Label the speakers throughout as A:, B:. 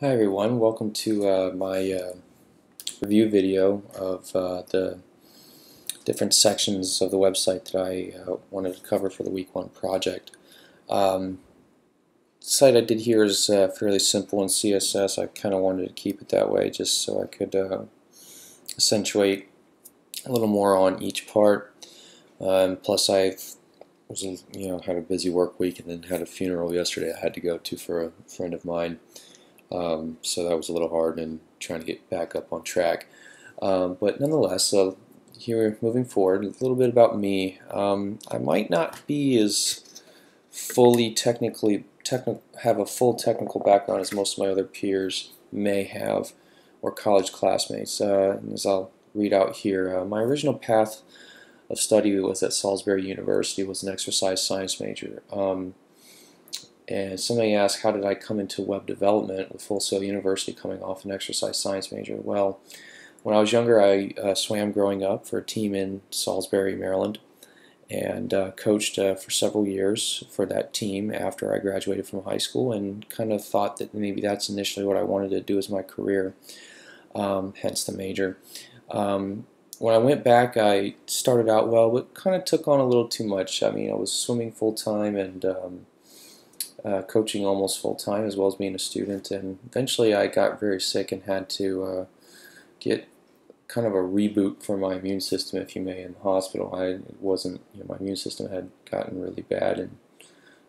A: Hi everyone, welcome to my review video of the different sections of the website that I wanted to cover for the week 1 project. The site I did here is fairly simple in CSS. I kind of wanted to keep it that way just so I could accentuate a little more on each part. Plus had a busy work week and then had a funeral yesterday I had to go to for a friend of mine. So that was a little hard and trying to get back up on track. But nonetheless, here moving forward, a little bit about me. I might not be as fully have a full technical background as most of my other peers may have, or college classmates. As I'll read out here, my original path of study was at Salisbury University, was an exercise science major. And somebody asked, how did I come into web development with Full Sail University coming off an exercise science major? Well, when I was younger, I swam growing up for a team in Salisbury, Maryland, and coached for several years for that team after I graduated from high school, and kind of thought that maybe that's initially what I wanted to do as my career, hence the major. When I went back, I started out well, but kind of took on a little too much. I mean, I was swimming full-time and coaching almost full-time, as well as being a student, and eventually I got very sick and had to get kind of a reboot for my immune system, if you may, in the hospital. My immune system had gotten really bad and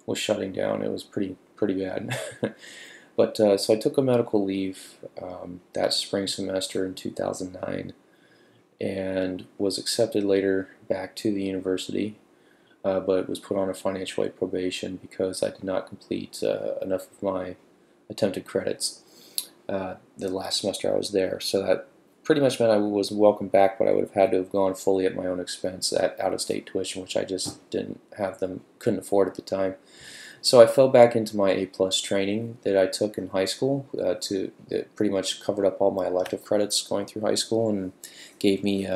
A: was shutting down. It was pretty bad. But so I took a medical leave that spring semester in 2009 and was accepted later back to the university. But was put on a financial aid probation because I did not complete enough of my attempted credits the last semester I was there. So that pretty much meant I was welcome back, but I would have had to have gone fully at my own expense at out-of-state tuition, which I just couldn't afford at the time. So I fell back into my A+ training that I took in high school that pretty much covered up all my elective credits going through high school and gave me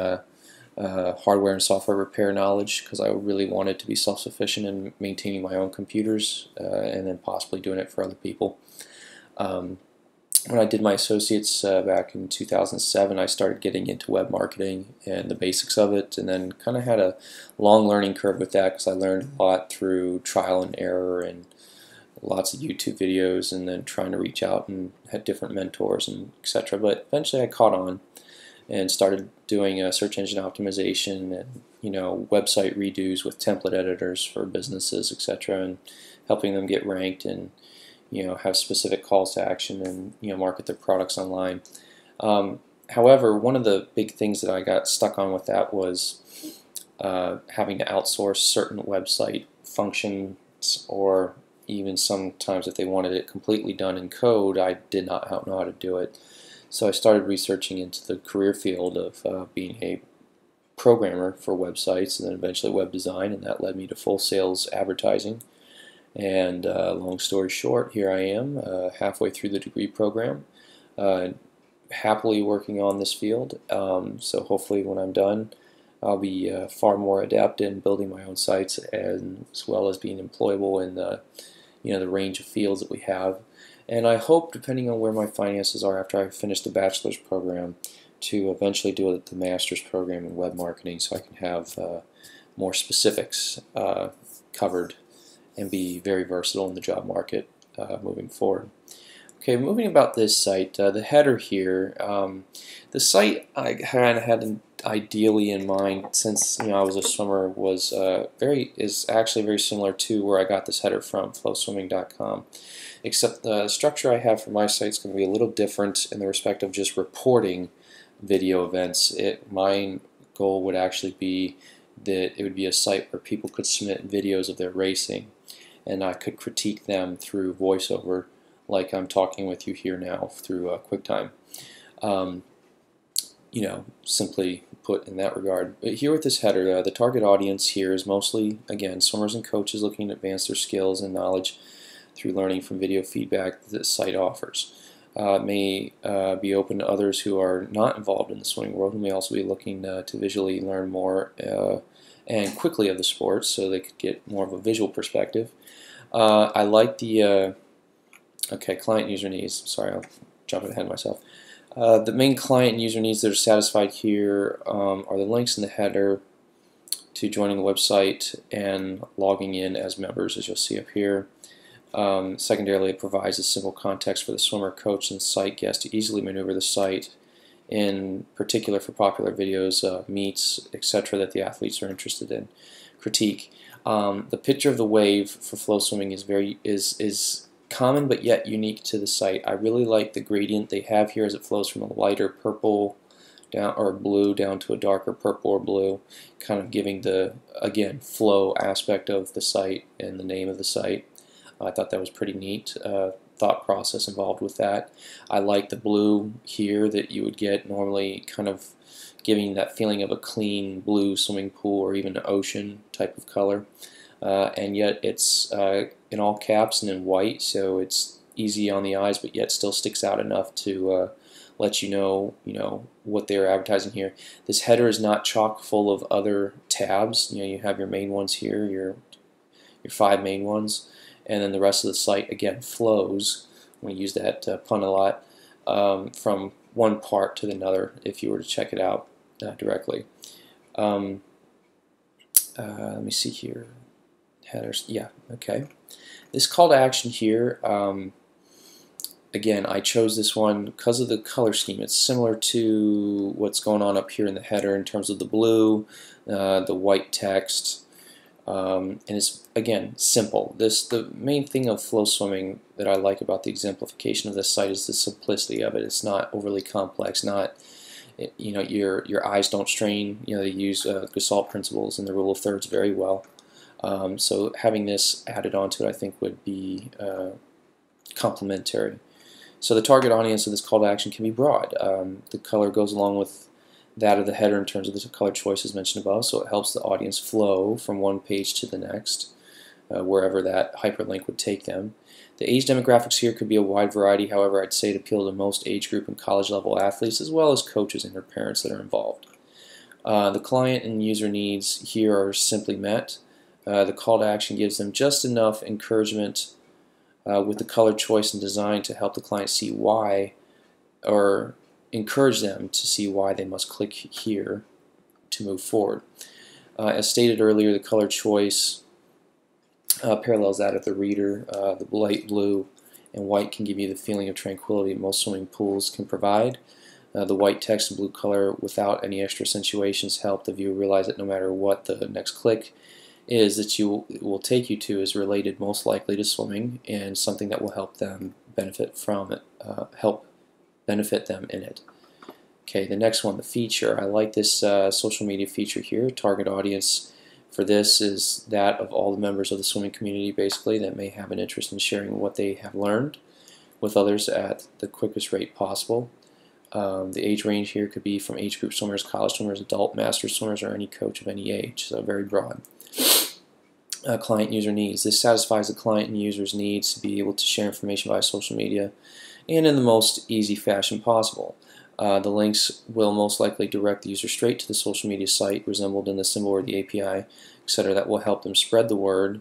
A: hardware and software repair knowledge, because I really wanted to be self-sufficient in maintaining my own computers and then possibly doing it for other people. When I did my associates back in 2007, I started getting into web marketing and the basics of it, and then kind of had a long learning curve with that because I learned a lot through trial and error and lots of YouTube videos, and then trying to reach out and had different mentors and etc. But eventually I caught on and started doing search engine optimization and website redos with template editors for businesses, etc., and helping them get ranked and have specific calls to action and market their products online. However, one of the big things that I got stuck on with that was having to outsource certain website functions, or even sometimes if they wanted it completely done in code, I did not know how to do it. So I started researching into the career field of being a programmer for websites, and then eventually web design, and that led me to Full Sail's advertising. And long story short, here I am, halfway through the degree program, happily working on this field. So hopefully when I'm done, I'll be far more adept in building my own sites, as well as being employable in the the range of fields that we have. And I hope, depending on where my finances are after I finish the bachelor's program, to eventually do the master's program in web marketing, so I can have more specifics covered and be very versatile in the job market moving forward. Okay, moving about this site, the header here, the site I kind of had ideally in mind, since I was a swimmer, was is actually very similar to where I got this header from, flowswimming.com, except the structure I have for my site is going to be a little different in the respect of just reporting video events. My goal would actually be that it would be a site where people could submit videos of their racing, and I could critique them through voiceover, like I'm talking with you here now through QuickTime. Simply put in that regard. But here with this header, the target audience here is mostly, again, swimmers and coaches looking to advance their skills and knowledge through learning from video feedback that the site offers. It may be open to others who are not involved in the swimming world, who may also be looking to visually learn more and quickly of the sport, so they could get more of a visual perspective. I like the client user needs. Sorry, I'll jumping ahead of myself. The main client and user needs that are satisfied here are the links in the header to joining the website and logging in as members, as you'll see up here. Secondarily, it provides a simple context for the swimmer, coach, and site guest to easily maneuver the site, in particular for popular videos, meets, etc. that the athletes are interested in. Critique. The picture of the wave for flow swimming is common but yet unique to the site. I really like the gradient they have here as it flows from a lighter purple down or blue down to a darker purple or blue, kind of giving the, again, flow aspect of the site and the name of the site. I thought that was pretty neat. Thought process involved with that. I like the blue here that you would get normally, kind of giving that feeling of a clean blue swimming pool or even an ocean type of color. And yet it's in all caps and in white, so it's easy on the eyes, but yet still sticks out enough to let you know what they're advertising here. This header is not chock full of other tabs. You have your main ones here, your 5 main ones, and then the rest of the site again flows. We use that pun a lot, from one part to another if you were to check it out directly. Let me see here. Headers, yeah, okay. This call to action here, again, I chose this one because of the color scheme. It's similar to what's going on up here in the header in terms of the blue, the white text, and it's, again, simple. The main thing of flow swimming that I like about the exemplification of this site is the simplicity of it. It's not overly complex, your eyes don't strain. They use Gestalt principles and the rule of thirds very well. So having this added onto it, I think, would be complementary. So the target audience of this call to action can be broad. The color goes along with that of the header in terms of the color choices mentioned above, so it helps the audience flow from one page to the next, wherever that hyperlink would take them. The age demographics here could be a wide variety. However, I'd say it appeal to most age group and college level athletes, as well as coaches and their parents that are involved. The client and user needs here are simply met. The call to action gives them just enough encouragement with the color choice and design to help the client see why, or encourage them to see why they must click here to move forward. As stated earlier, the color choice parallels that of the reader. The light blue and white can give you the feeling of tranquility most swimming pools can provide. The white text and blue color without any extra accentuations help the viewer realize that no matter what the next click is that will take you to is related most likely to swimming and something that will help them benefit from it, help benefit them in it. Okay, the next one, the feature. I like this social media feature here. Target audience for this is that of all the members of the swimming community, basically, that may have an interest in sharing what they have learned with others at the quickest rate possible. The age range here could be from age group swimmers, college swimmers, adult master swimmers, or any coach of any age, so very broad. Client user needs. This satisfies the client and user's needs to be able to share information via social media and in the most easy fashion possible. The links will most likely direct the user straight to the social media site resembled in the symbol or the API, etc. that will help them spread the word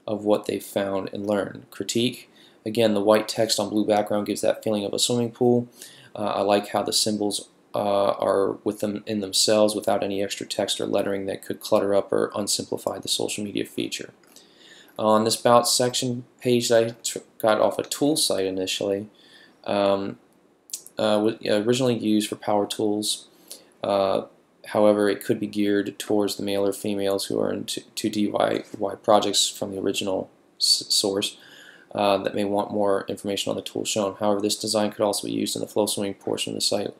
A: of what they've found and learned. Critique. Again, the white text on blue background gives that feeling of a swimming pool. I like how the symbols are with them in themselves without any extra text or lettering that could clutter up or unsimplify the social media feature. On this About section page that I got off a tool site initially, originally used for power tools. However, it could be geared towards the male or females who are into 2DIY projects from the original source that may want more information on the tool shown. However, this design could also be used in the flow swimming portion of the site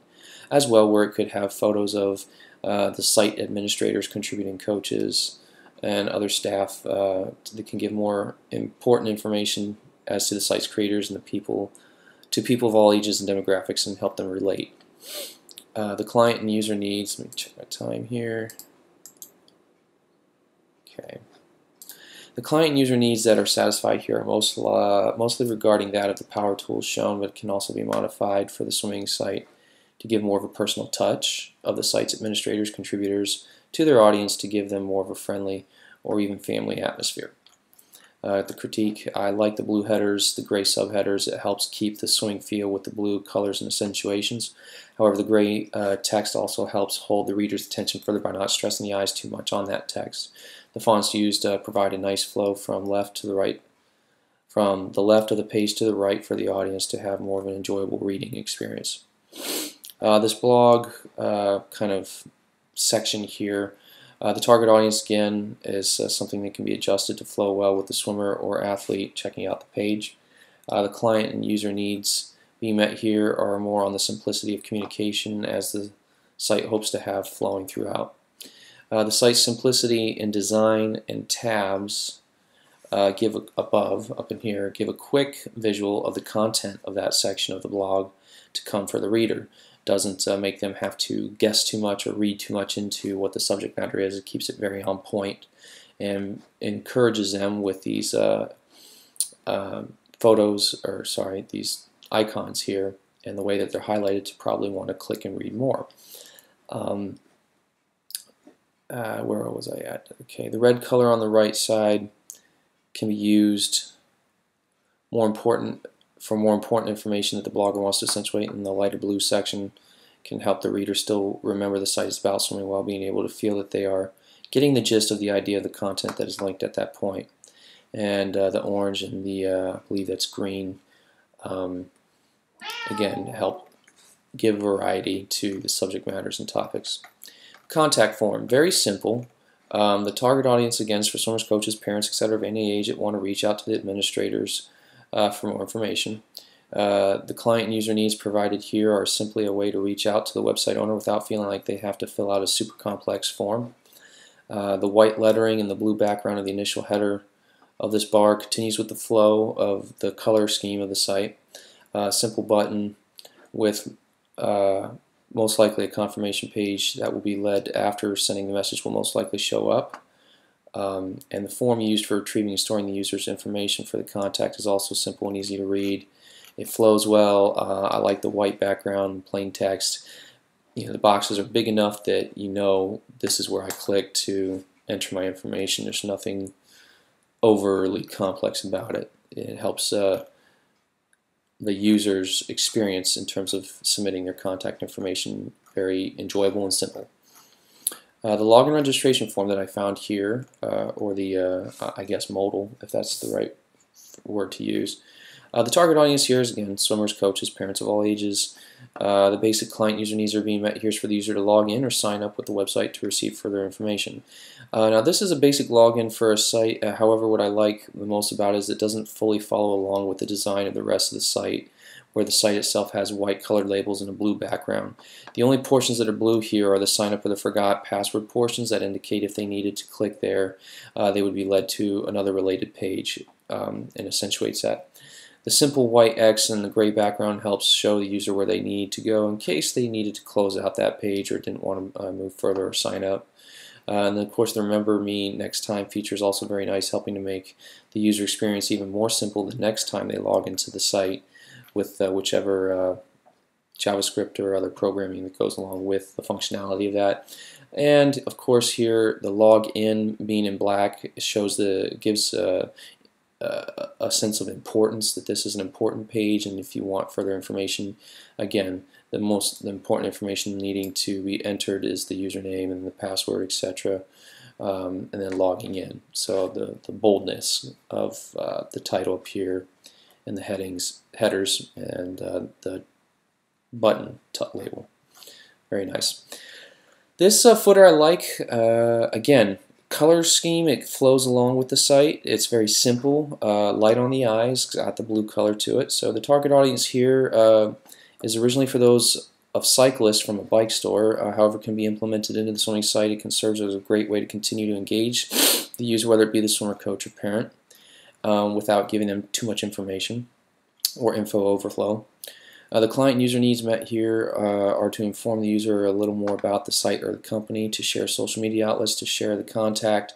A: as well, where it could have photos of the site administrators, contributing coaches, and other staff that can give more important information as to the site's creators and the people of all ages and demographics and help them relate. The client and user needs, let me check my time here. Okay. The client and user needs that are satisfied here are mostly regarding that of the power tools shown, but can also be modified for the swimming site to give more of a personal touch of the site's administrators, contributors to their audience to give them more of a friendly or even family atmosphere. The critique: I like the blue headers, the gray subheaders. It helps keep the swimming feel with the blue colors and accentuations. However, the gray text also helps hold the reader's attention further by not stressing the eyes too much on that text. The fonts used provide a nice flow from left to the right, from the left of the page to the right, for the audience to have more of an enjoyable reading experience. This blog kind of section here, the target audience again is something that can be adjusted to flow well with the swimmer or athlete checking out the page. The client and user needs being met here are more on the simplicity of communication, as the site hopes to have flowing throughout. The site's simplicity in design and tabs up in here, give a quick visual of the content of that section of the blog to come for the reader. Doesn't make them have to guess too much or read too much into what the subject matter is. It keeps it very on point and encourages them with these these icons here and the way that they're highlighted to probably want to click and read more. Where was I at? Okay, the red color on the right side can be used for more important information that the blogger wants to accentuate, and the lighter blue section can help the reader still remember the site is about swimming while being able to feel that they are getting the gist of the idea of the content that is linked at that point. And the orange and the I believe that's green again help give variety to the subject matters and topics. Contact form, very simple. The target audience again is for swimmers, coaches, parents, etc. of any age that want to reach out to the administrators for more information. The client and user needs provided here are simply a way to reach out to the website owner without feeling like they have to fill out a super complex form. The white lettering and the blue background of the initial header of this bar continues with the flow of the color scheme of the site. Simple button with most likely a confirmation page that will be led after sending the message will most likely show up. And the form used for retrieving and storing the user's information for the contact is also simple and easy to read. It flows well. I like the white background, plain text. The boxes are big enough that you know this is where I click to enter my information. There's nothing overly complex about it. It helps the user's experience in terms of submitting their contact information very enjoyable and simple. The login registration form that I found here, or the I guess modal, if that's the right word to use. The target audience here is again swimmers, coaches, parents of all ages. The basic client user needs are being met here is for the user to log in or sign up with the website to receive further information. Now this is a basic login for a site. However, what I like the most about it is it doesn't fully follow along with the design of the rest of the site, where the site itself has white colored labels and a blue background. The only portions that are blue here are the sign up or the forgot password portions that indicate if they needed to click there, they would be led to another related page and accentuates that. The simple white X and the gray background helps show the user where they need to go in case they needed to close out that page or didn't want to move further or sign up. And then of course the Remember Me Next Time feature is also very nice, helping to make the user experience even more simple the next time they log into the site with whichever JavaScript or other programming that goes along with the functionality of that. And of course here the login being in black gives a sense of importance, that this is an important page, and if you want further information, again, the important information needing to be entered is the username and the password, etc., and then logging in. So the boldness of the title up here and the headers, and the button label. Very nice. This footer I like. Again, color scheme, it flows along with the site. It's very simple, light on the eyes, got the blue color to it. So the target audience here is originally for those of cyclists from a bike store, however can be implemented into the swimming site. It can serve as a great way to continue to engage the user, whether it be the swimmer, coach, or parent, without giving them too much information or info overflow. The client user needs met here are to inform the user a little more about the site or the company, to share social media outlets, to share the contact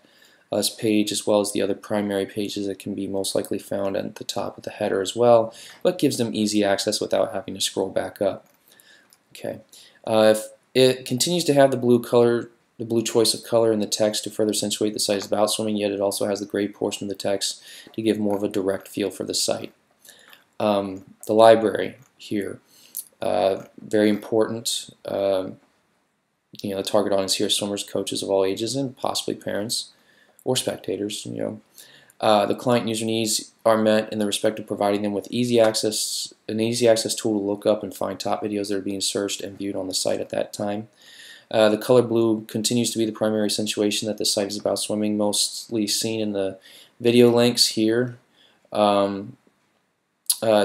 A: us page, as well as the other primary pages that can be most likely found at the top of the header as well, but gives them easy access without having to scroll back up. Okay, if it continues to have the blue color the blue choice of color in the text to further accentuate the site is about swimming, yet it also has the gray portion of the text to give more of a direct feel for the site. The library here, very important. The target audience here is swimmers, coaches of all ages, and possibly parents or spectators. The client user needs are met in the respect of providing them with an easy access tool to look up and find top videos that are being searched and viewed on the site at that time. The color blue continues to be the primary accentuation that the site is about swimming, mostly seen in the video links here,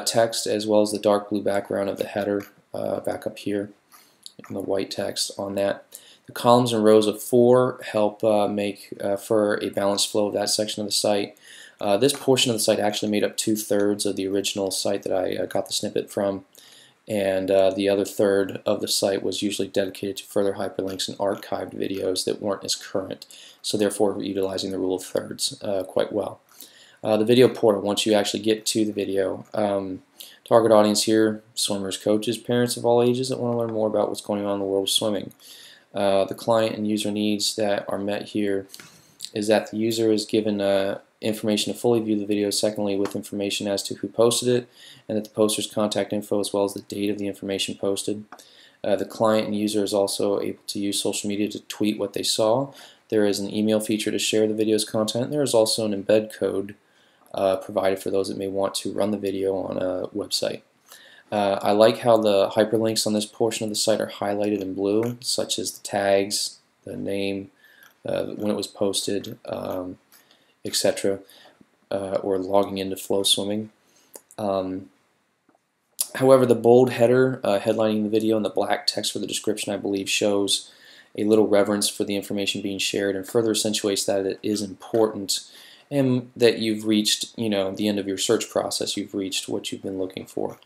A: text, as well as the dark blue background of the header back up here, and the white text on that. The columns and rows of 4 help make for a balanced flow of that section of the site. This portion of the site actually made up 2/3 of the original site that I got the snippet from, and the other third of the site was usually dedicated to further hyperlinks and archived videos that weren't as current, so therefore we're utilizing the rule of thirds quite well. The video portal, once you actually get to the video, target audience here, swimmers, coaches, parents of all ages that want to learn more about what's going on in the world of swimming. The client and user needs that are met here is that the user is given information to fully view the video, secondly with information as to who posted it, and that the poster's contact info as well as the date of the information posted. The client and user is also able to use social media to tweet what they saw. There is an email feature to share the video's content, and there is also an embed code provided for those that may want to run the video on a website. I like how the hyperlinks on this portion of the site are highlighted in blue, such as the tags, the name, when it was posted, etc., or logging into Flow Swimming. However, the bold header headlining the video and the black text for the description, I believe, shows a little reverence for the information being shared and further accentuates that it is important and that you've reached, the end of your search process. You've reached what you've been looking for.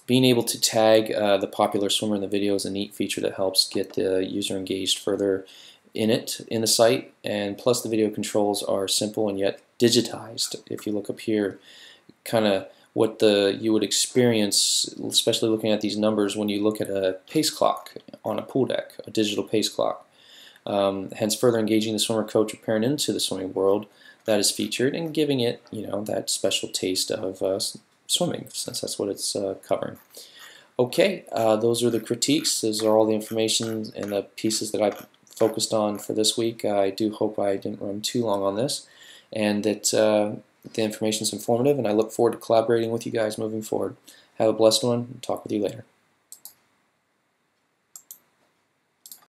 A: Being able to tag the popular swimmer in the video is a neat feature that helps get the user engaged further in the site, and plus the video controls are simple and yet digitized. If you look up here, kind of what you would experience, especially looking at these numbers when you look at a pace clock on a pool deck, a digital pace clock. Hence further engaging the swimmer, coach, or parent into the swimming world that is featured and giving it, that special taste of swimming, since that's what it's covering. Okay, those are the critiques. Those are all the information and the pieces that I've focused on for this week. I do hope I didn't run too long on this, and that the information is informative, and I look forward to collaborating with you guys moving forward. Have a blessed one. Talk with you later.